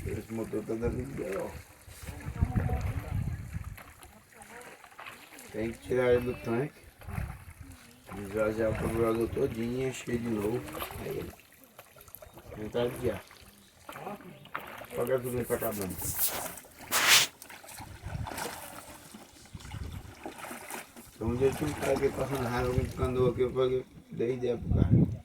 Esse motor tá dando B.O. Tem que tirar ele do tanque, esvaziar o carburador todinho e encher de novo. Aí tentar aliviar. Só a gasolina tá acabando. Então um dia tinha um cara aqui passando raiva com o candor aqui, eu dei ideia pro cara.